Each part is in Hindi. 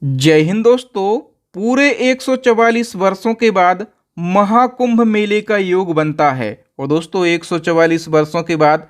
जय हिंद दोस्तों। पूरे 144 वर्षों के बाद महाकुंभ मेले का योग बनता है। और दोस्तों 144 वर्षों के बाद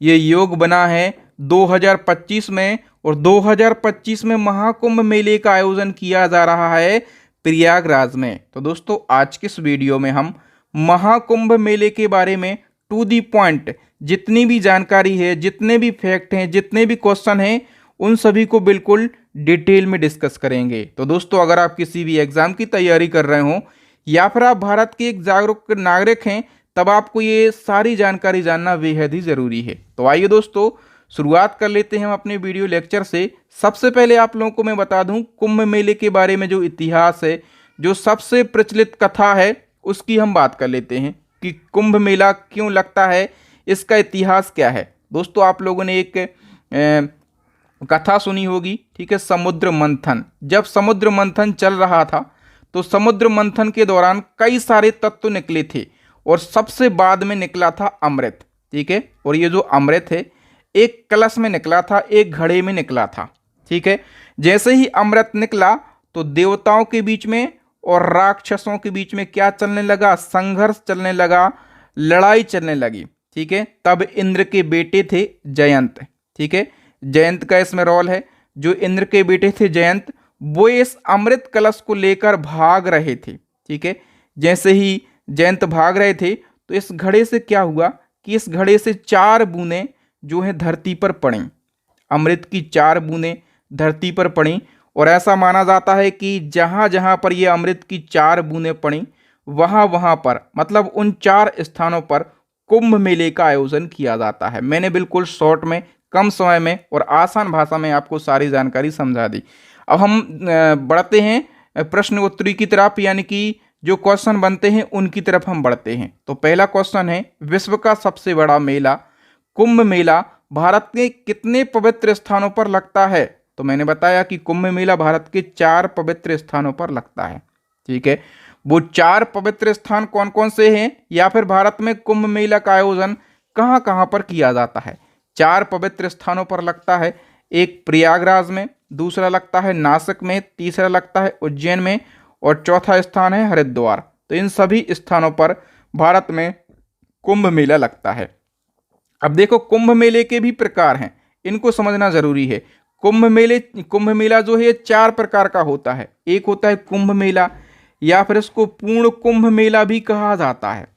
ये योग बना है 2025 में। और 2025 में महाकुंभ मेले का आयोजन किया जा रहा है प्रयागराज में। तो दोस्तों आज के इस वीडियो में हम महाकुंभ मेले के बारे में टू दी पॉइंट जितनी भी जानकारी है, जितने भी फैक्ट हैं, जितने भी क्वेश्चन हैं, उन सभी को बिल्कुल डिटेल में डिस्कस करेंगे। तो दोस्तों अगर आप किसी भी एग्जाम की तैयारी कर रहे हो या फिर आप भारत के एक जागरूक नागरिक हैं, तब आपको ये सारी जानकारी जानना बेहद ही जरूरी है। तो आइए दोस्तों शुरुआत कर लेते हैं हम अपने वीडियो लेक्चर से। सबसे पहले आप लोगों को मैं बता दूं कुंभ मेले के बारे में जो इतिहास है, जो सबसे प्रचलित कथा है, उसकी हम बात कर लेते हैं कि कुंभ मेला क्यों लगता है, इसका इतिहास क्या है। दोस्तों आप लोगों ने एक कथा सुनी होगी, ठीक है, समुद्र मंथन। जब समुद्र मंथन चल रहा था तो समुद्र मंथन के दौरान कई सारे तत्व निकले थे और सबसे बाद में निकला था अमृत, ठीक है। और ये जो अमृत है एक कलश में निकला था, एक घड़े में निकला था, ठीक है। जैसे ही अमृत निकला तो देवताओं के बीच में और राक्षसों के बीच में क्या चलने लगा, संघर्ष चलने लगा, लड़ाई चलने लगी, ठीक है। तब इंद्र के बेटे थे जयंत, ठीक है, जयंत का इसमें रोल है। जो इंद्र के बेटे थे जयंत, वो इस अमृत कलश को लेकर भाग रहे थे, ठीक है। जैसे ही जयंत भाग रहे थे तो इस घड़े से क्या हुआ कि इस घड़े से 4 बूंदें जो है धरती पर पड़ी। अमृत की 4 बूंदें धरती पर पड़ी और ऐसा माना जाता है कि जहां जहां पर ये अमृत की 4 बूंदें पड़ी वहां वहां पर, मतलब उन 4 स्थानों पर कुंभ मेले का आयोजन किया जाता है। मैंने बिल्कुल शॉर्ट में, कम समय में और आसान भाषा में आपको सारी जानकारी समझा दी। अब हम बढ़ते हैं प्रश्न उत्तरी की तरफ, यानी कि जो क्वेश्चन बनते हैं उनकी तरफ हम बढ़ते हैं। तो पहला क्वेश्चन है, विश्व का सबसे बड़ा मेला कुंभ मेला भारत के कितने पवित्र स्थानों पर लगता है। तो मैंने बताया कि कुंभ मेला भारत के 4 पवित्र स्थानों पर लगता है, ठीक है। वो 4 पवित्र स्थान कौन कौन से हैं, या फिर भारत में कुंभ मेला का आयोजन कहाँ कहाँ पर किया जाता है। 4 पवित्र स्थानों पर लगता है। एक प्रयागराज में, दूसरा लगता है नासिक में, तीसरा लगता है उज्जैन में और चौथा स्थान है हरिद्वार। तो इन सभी स्थानों पर भारत में कुंभ मेला लगता है। अब देखो कुंभ मेले के भी प्रकार हैं, इनको समझना जरूरी है। कुंभ मेला जो है 4 प्रकार का होता है। एक होता है कुंभ मेला, या फिर इसको पूर्ण कुंभ मेला भी कहा जाता है।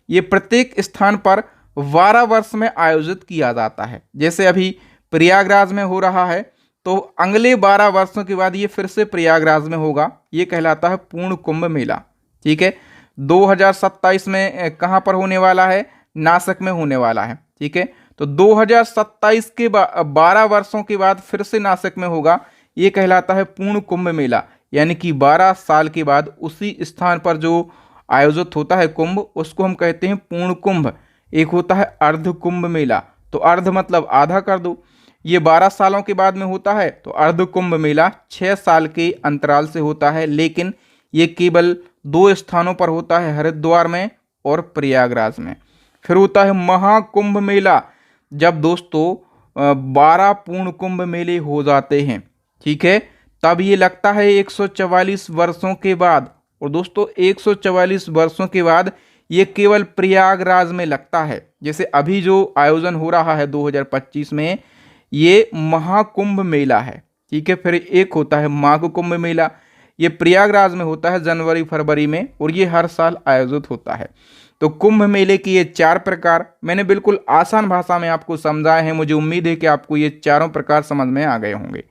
ये प्रत्येक स्थान पर 12 वर्ष में आयोजित किया जाता है। जैसे अभी प्रयागराज में हो रहा है तो अगले 12 वर्षों के बाद ये फिर से प्रयागराज में होगा। ये कहलाता है पूर्ण कुंभ मेला, ठीक है। 2027 में कहाँ पर होने वाला है, नासिक में होने वाला है, ठीक है। तो 2027 के 12 वर्षों के बाद फिर से नासिक में होगा। ये कहलाता है पूर्ण कुंभ मेला, यानी कि 12 साल के बाद उसी स्थान पर जो आयोजित होता है कुंभ, उसको हम कहते हैं पूर्ण कुंभ। एक होता है अर्ध कुंभ मेला, तो अर्ध मतलब आधा कर दो, ये 12 सालों के बाद में होता है। तो अर्ध कुंभ मेला 6 साल के अंतराल से होता है, लेकिन ये केवल 2 स्थानों पर होता है, हरिद्वार में और प्रयागराज में। फिर होता है महाकुंभ मेला, जब दोस्तों 12 पूर्ण कुंभ मेले हो जाते हैं, ठीक है, तब ये लगता है 144 वर्षों के बाद। और दोस्तों 144 वर्षों के बाद ये केवल प्रयागराज में लगता है। जैसे अभी जो आयोजन हो रहा है 2025 में, ये महाकुंभ मेला है, ठीक है। फिर एक होता है माघ कुंभ मेला, ये प्रयागराज में होता है जनवरी फरवरी में, और ये हर साल आयोजित होता है। तो कुंभ मेले की ये 4 प्रकार मैंने बिल्कुल आसान भाषा में आपको समझाए हैं। मुझे उम्मीद है कि आपको ये चारों प्रकार समझ में आ गए होंगे।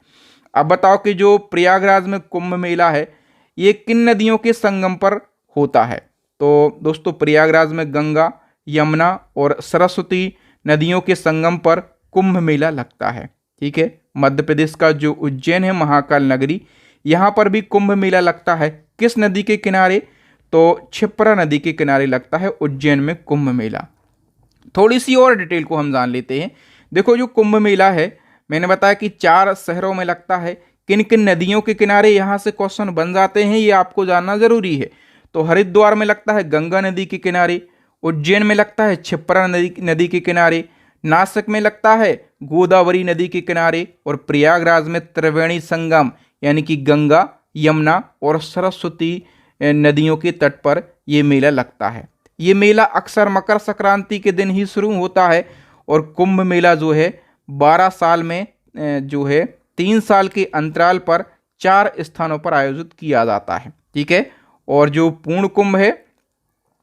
अब बताओ कि जो प्रयागराज में कुंभ मेला है ये किन नदियों के संगम पर होता है। तो दोस्तों प्रयागराज में गंगा, यमुना और सरस्वती नदियों के संगम पर कुंभ मेला लगता है, ठीक है। मध्य प्रदेश का जो उज्जैन है, महाकाल नगरी, यहाँ पर भी कुंभ मेला लगता है। किस नदी के किनारे, तो क्षिप्रा नदी के किनारे लगता है उज्जैन में कुंभ मेला। थोड़ी सी और डिटेल को हम जान लेते हैं। देखो जो कुंभ मेला है, मैंने बताया कि 4 शहरों में लगता है। किन किन नदियों के किनारे, यहाँ से क्वेश्चन बन जाते हैं, ये आपको जानना जरूरी है। तो हरिद्वार में लगता है गंगा नदी के किनारे, उज्जैन में लगता है क्षिप्रा नदी के किनारे, नासिक में लगता है गोदावरी नदी के किनारे, और प्रयागराज में त्रिवेणी संगम यानी कि गंगा, यमुना और सरस्वती नदियों के तट पर ये मेला लगता है। ये मेला अक्सर मकर संक्रांति के दिन ही शुरू होता है और कुंभ मेला जो है 12 साल में जो है 3 साल के अंतराल पर 4 स्थानों पर आयोजित किया जाता है। ठीक है, और जो पूर्ण कुंभ है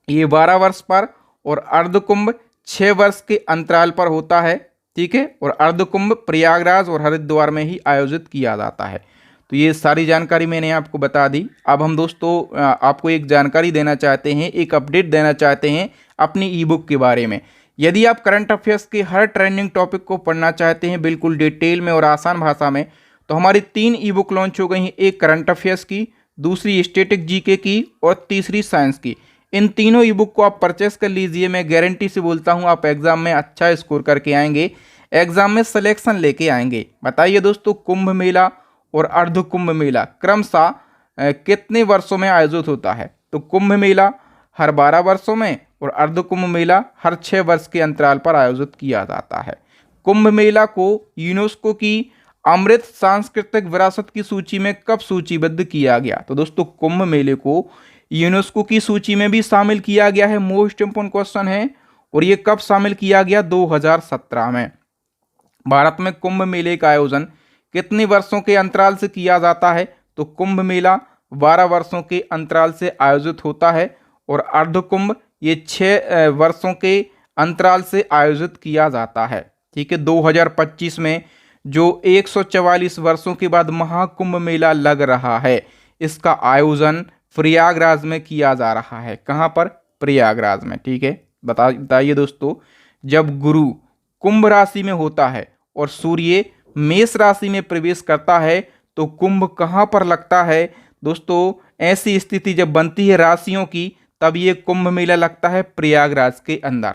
ये 12 वर्ष पर और अर्ध कुंभ 6 वर्ष के अंतराल पर होता है। ठीक है, और अर्ध कुंभ प्रयागराज और हरिद्वार में ही आयोजित किया जाता है। तो ये सारी जानकारी मैंने आपको बता दी। अब हम दोस्तों आपको एक जानकारी देना चाहते हैं, एक अपडेट देना चाहते हैं अपनी ई बुक के बारे में। यदि आप करंट अफेयर्स के हर ट्रेंडिंग टॉपिक को पढ़ना चाहते हैं बिल्कुल डिटेल में और आसान भाषा में, तो हमारी 3 ई बुक लॉन्च हो गई हैं, एक करंट अफेयर्स की, दूसरी स्टैटिक जीके की और तीसरी साइंस की। इन तीनों ई बुक को आप परचेस कर लीजिए। मैं गारंटी से बोलता हूँ आप एग्जाम में अच्छा स्कोर करके आएंगे, एग्जाम में सिलेक्शन लेके आएंगे। बताइए दोस्तों, कुंभ मेला और अर्ध कुंभ मेला क्रमशः कितने वर्षों में आयोजित होता है? तो कुंभ मेला हर 12 वर्षों में और अर्ध कुंभ मेला हर 6 वर्ष के अंतराल पर आयोजित किया जाता है। कुंभ मेला को यूनेस्को की अमृत सांस्कृतिक विरासत की सूची में कब सूचीबद्ध किया गया? तो दोस्तों कुंभ मेले को यूनेस्को की सूची में भी शामिल किया गया है। मोस्ट इंपोर्टेंट क्वेश्चन है, और ये कब शामिल किया गया? 2017 में। भारत में कुंभ मेले का आयोजन कितने वर्षों के अंतराल से किया जाता है? तो कुंभ मेला 12 वर्षों के अंतराल से आयोजित होता है और अर्ध कुंभ ये 6 वर्षों के अंतराल से आयोजित किया जाता है। ठीक है, 2025 में जो 144 वर्षों के बाद महाकुंभ मेला लग रहा है, इसका आयोजन प्रयागराज में किया जा रहा है। कहाँ पर? प्रयागराज में। ठीक है, बताइए दोस्तों, जब गुरु कुंभ राशि में होता है और सूर्य मेष राशि में प्रवेश करता है तो कुंभ कहाँ पर लगता है? दोस्तों ऐसी स्थिति जब बनती है राशियों की, तब ये कुंभ मेला लगता है प्रयागराज के अंदर।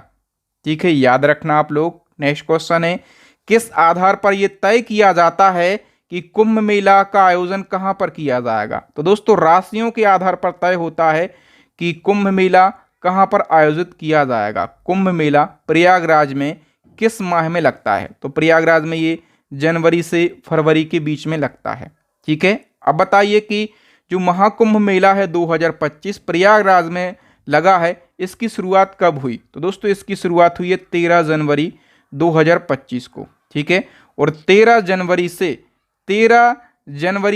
ठीक है, याद रखना आप लोग। नेक्स्ट क्वेश्चन है, किस आधार पर यह तय किया जाता है कि कुंभ मेला का आयोजन कहां पर किया जाएगा? तो दोस्तों राशियों के आधार पर तय होता है कि कुंभ मेला कहां पर आयोजित किया जाएगा। कुंभ मेला प्रयागराज में किस माह में लगता है? तो प्रयागराज में ये जनवरी से फरवरी के बीच में लगता है। ठीक है, अब बताइए कि जो महाकुंभ मेला है 2025 प्रयागराज में लगा है, इसकी शुरुआत कब हुई? तो दोस्तों इसकी शुरुआत हुई है 13 जनवरी 2025 को। ठीक है, और 13 जनवरी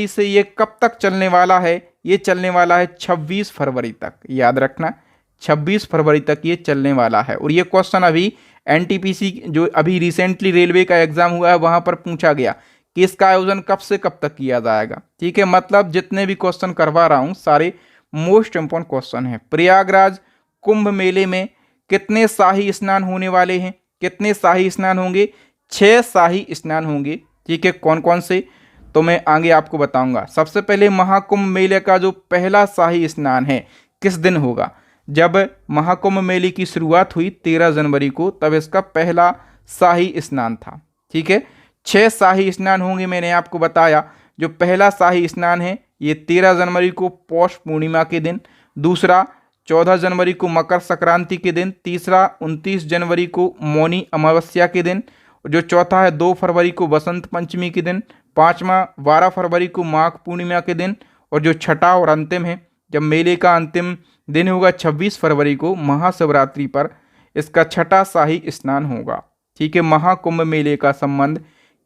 से ये कब तक चलने वाला है? ये चलने वाला है 26 फरवरी तक। याद रखना 26 फरवरी तक ये चलने वाला है। और ये क्वेश्चन अभी एनटीपीसी जो अभी रिसेंटली रेलवे का एग्जाम हुआ है वहां पर पूछा गया कि इसका आयोजन कब से कब तक किया जाएगा। ठीक है, मतलब जितने भी क्वेश्चन करवा रहा हूं सारे मोस्ट इंपोर्टेंट क्वेश्चन है। प्रयागराज कुंभ मेले में कितने शाही स्नान होने वाले हैं? कितने शाही स्नान होंगे? 6 शाही स्नान होंगे। ठीक है, कौन कौन से तो मैं आगे आपको बताऊंगा। सबसे पहले महाकुंभ मेले का जो पहला शाही स्नान है किस दिन होगा? जब महाकुंभ मेले की शुरुआत हुई 13 जनवरी को, तब इसका पहला शाही स्नान था। ठीक है, 6 शाही स्नान होंगे मैंने आपको बताया। जो पहला शाही स्नान है ये 13 जनवरी को पौष पूर्णिमा के दिन, दूसरा 14 जनवरी को मकर संक्रांति के दिन, तीसरा 29 जनवरी को मौनी अमावस्या के दिन, जो चौथा है 2 फरवरी को बसंत पंचमी के दिन, पांचवा 12 फरवरी को माघ पूर्णिमा के दिन, और जो छठा और अंतिम है जब मेले का अंतिम दिन होगा 26 फरवरी को महाशिवरात्रि पर इसका छठा शाही स्नान होगा। ठीक है, महाकुंभ मेले का संबंध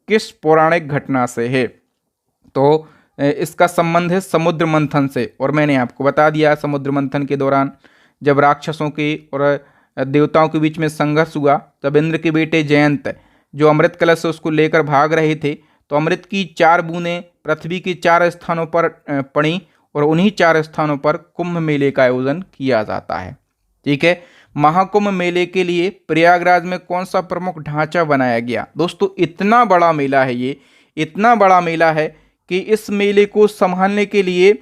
किस पौराणिक घटना से है? तो इसका संबंध है समुद्र मंथन से, और मैंने आपको बता दिया समुद्र मंथन के दौरान जब राक्षसों के और देवताओं के बीच में संघर्ष हुआ, तब इंद्र के बेटे जयंत जो अमृत कलश से उसको लेकर भाग रहे थे, तो अमृत की 4 बूंदें पृथ्वी के 4 स्थानों पर पड़ी और उन्हीं 4 स्थानों पर कुंभ मेले का आयोजन किया जाता है। ठीक है, महाकुंभ मेले के लिए प्रयागराज में कौन सा प्रमुख ढांचा बनाया गया? दोस्तों इतना बड़ा मेला है, ये इतना बड़ा मेला है कि इस मेले को संभालने के लिए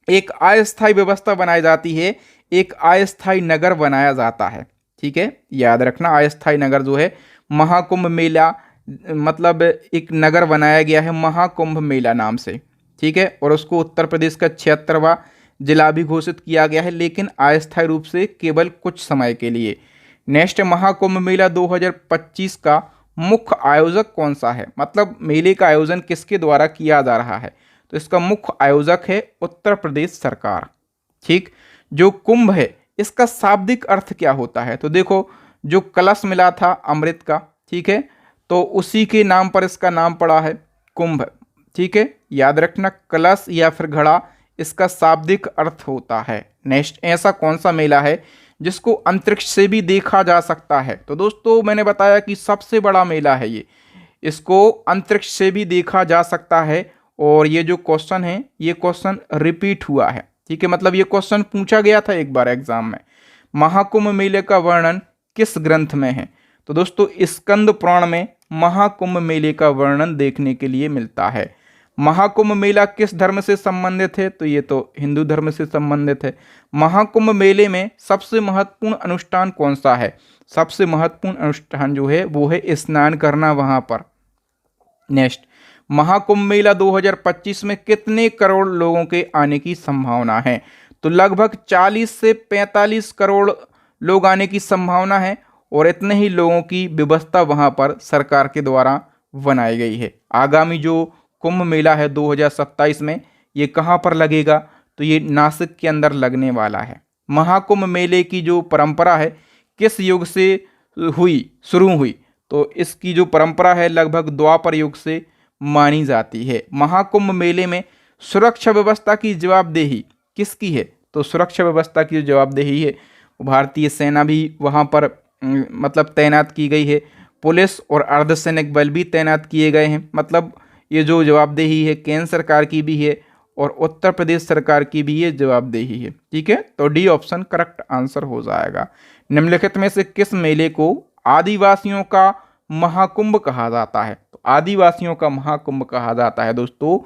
एक अस्थायी व्यवस्था बनाई जाती है, एक अस्थायी नगर बनाया जाता है। ठीक है, याद रखना अस्थायी नगर जो है महाकुंभ मेला मतलब एक नगर बनाया गया है महाकुंभ मेला नाम से। ठीक है, और उसको उत्तर प्रदेश का 76वां जिला भी घोषित किया गया है, लेकिन अस्थायी रूप से केवल कुछ समय के लिए। नेक्स्ट, महाकुंभ मेला 2025 का मुख्य आयोजक कौन सा है? मतलब मेले का आयोजन किसके द्वारा किया जा रहा है? तो इसका मुख्य आयोजक है उत्तर प्रदेश सरकार। ठीक, जो कुंभ है इसका शाब्दिक अर्थ क्या होता है? तो देखो, जो कलश मिला था अमृत का, ठीक है, तो उसी के नाम पर इसका नाम पड़ा है कुंभ। ठीक है, याद रखना, कलश या फिर घड़ा, इसका शाब्दिक अर्थ होता है। नेक्स्ट, ऐसा कौन सा मेला है जिसको अंतरिक्ष से भी देखा जा सकता है? तो दोस्तों मैंने बताया कि सबसे बड़ा मेला है ये, इसको अंतरिक्ष से भी देखा जा सकता है। और ये जो क्वेश्चन है ये क्वेश्चन रिपीट हुआ है। ठीक है, मतलब ये क्वेश्चन पूछा गया था एक बार एग्जाम में। महाकुंभ मेले का वर्णन किस ग्रंथ में है? तो दोस्तों स्कंद पुराण में महाकुंभ मेले का वर्णन देखने के लिए मिलता है। महाकुंभ मेला किस धर्म से संबंधित है? तो ये तो हिंदू धर्म से संबंधित है। महाकुंभ मेले में सबसे महत्वपूर्ण अनुष्ठान कौन सा है? सबसे महत्वपूर्ण अनुष्ठान जो है वो है स्नान करना वहां पर। नेक्स्ट, महाकुंभ मेला 2025 में कितने करोड़ लोगों के आने की संभावना है? तो लगभग 40 से 45 करोड़ लोग आने की संभावना है और इतने ही लोगों की व्यवस्था वहां पर सरकार के द्वारा बनाई गई है। आगामी जो कुंभ मेला है 2027 में, ये कहाँ पर लगेगा? तो ये नासिक के अंदर लगने वाला है। महाकुंभ मेले की जो परंपरा है किस युग से शुरू हुई? तो इसकी जो परंपरा है लगभग द्वापर युग से मानी जाती है। महाकुंभ मेले में सुरक्षा व्यवस्था की जवाबदेही किसकी है? तो सुरक्षा व्यवस्था की जो जवाबदेही है भारतीय सेना भी वहाँ पर मतलब तैनात की गई है। पुलिस और अर्धसैनिक बल भी तैनात किए गए हैं। मतलब ये जो जवाबदेही है केंद्र सरकार की भी है और उत्तर प्रदेश सरकार की भी ये जवाबदेही है। ठीक है, तो डी ऑप्शन करेक्ट आंसर हो जाएगा। निम्नलिखित में से किस मेले को आदिवासियों का महाकुंभ कहा जाता है? तो आदिवासियों का महाकुंभ कहा जाता है दोस्तों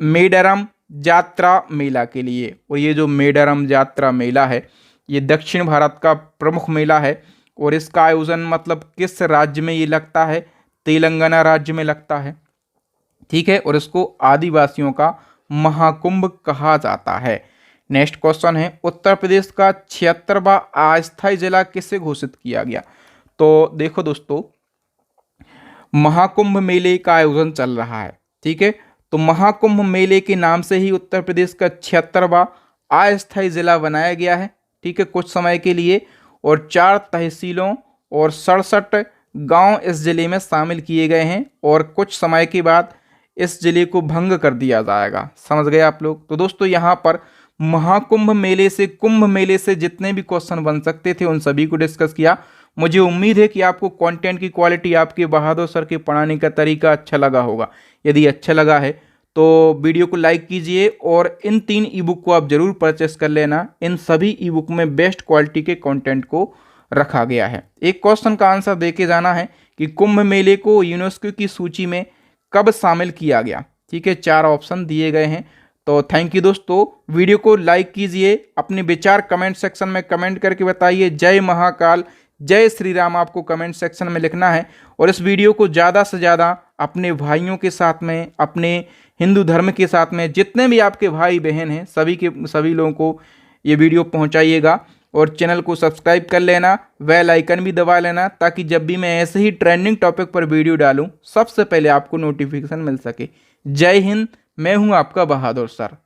मेडरम यात्रा मेला के लिए। और ये जो मेडरम यात्रा मेला है ये दक्षिण भारत का प्रमुख मेला है और इसका आयोजन मतलब किस राज्य में ये लगता है? तेलंगाना राज्य में लगता है। ठीक है, और इसको आदिवासियों का महाकुंभ कहा जाता है। नेक्स्ट क्वेश्चन है, उत्तर प्रदेश का 76वां अस्थायी जिला किसे घोषित किया गया? तो देखो दोस्तों, महाकुंभ मेले का आयोजन चल रहा है। ठीक है, तो महाकुंभ मेले के नाम से ही उत्तर प्रदेश का 76वां अस्थायी जिला बनाया गया है। ठीक है, कुछ समय के लिए, और 4 तहसीलों और 67 गांव इस जिले में शामिल किए गए हैं और कुछ समय के बाद इस जिले को भंग कर दिया जाएगा। समझ गए आप लोग? तो दोस्तों यहाँ पर महाकुंभ मेले से, कुंभ मेले से जितने भी क्वेश्चन बन सकते थे उन सभी को डिस्कस किया। मुझे उम्मीद है कि आपको कंटेंट की क्वालिटी, आपके बहादुर सर के पढ़ाने का तरीका अच्छा लगा होगा। यदि अच्छा लगा है तो वीडियो को लाइक कीजिए और इन 3 ई बुक को आप जरूर परचेस कर लेना। इन सभी ई बुक में बेस्ट क्वालिटी के कंटेंट को रखा गया है। एक क्वेश्चन का आंसर देके जाना है कि कुंभ मेले को यूनेस्को की सूची में कब शामिल किया गया? ठीक है, 4 ऑप्शन दिए गए हैं। तो थैंक यू दोस्तों, वीडियो को लाइक कीजिए, अपने विचार कमेंट सेक्शन में कमेंट करके बताइए। जय महाकाल, जय श्री राम आपको कमेंट सेक्शन में लिखना है। और इस वीडियो को ज़्यादा से ज़्यादा अपने भाइयों के साथ में, अपने हिंदू धर्म के साथ में, जितने भी आपके भाई बहन हैं सभी लोगों को ये वीडियो पहुंचाइएगा। और चैनल को सब्सक्राइब कर लेना, बेल आइकन भी दबा लेना, ताकि जब भी मैं ऐसे ही ट्रेंडिंग टॉपिक पर वीडियो डालूं सबसे पहले आपको नोटिफिकेशन मिल सके। जय हिंद, मैं हूं आपका बहादुर सर।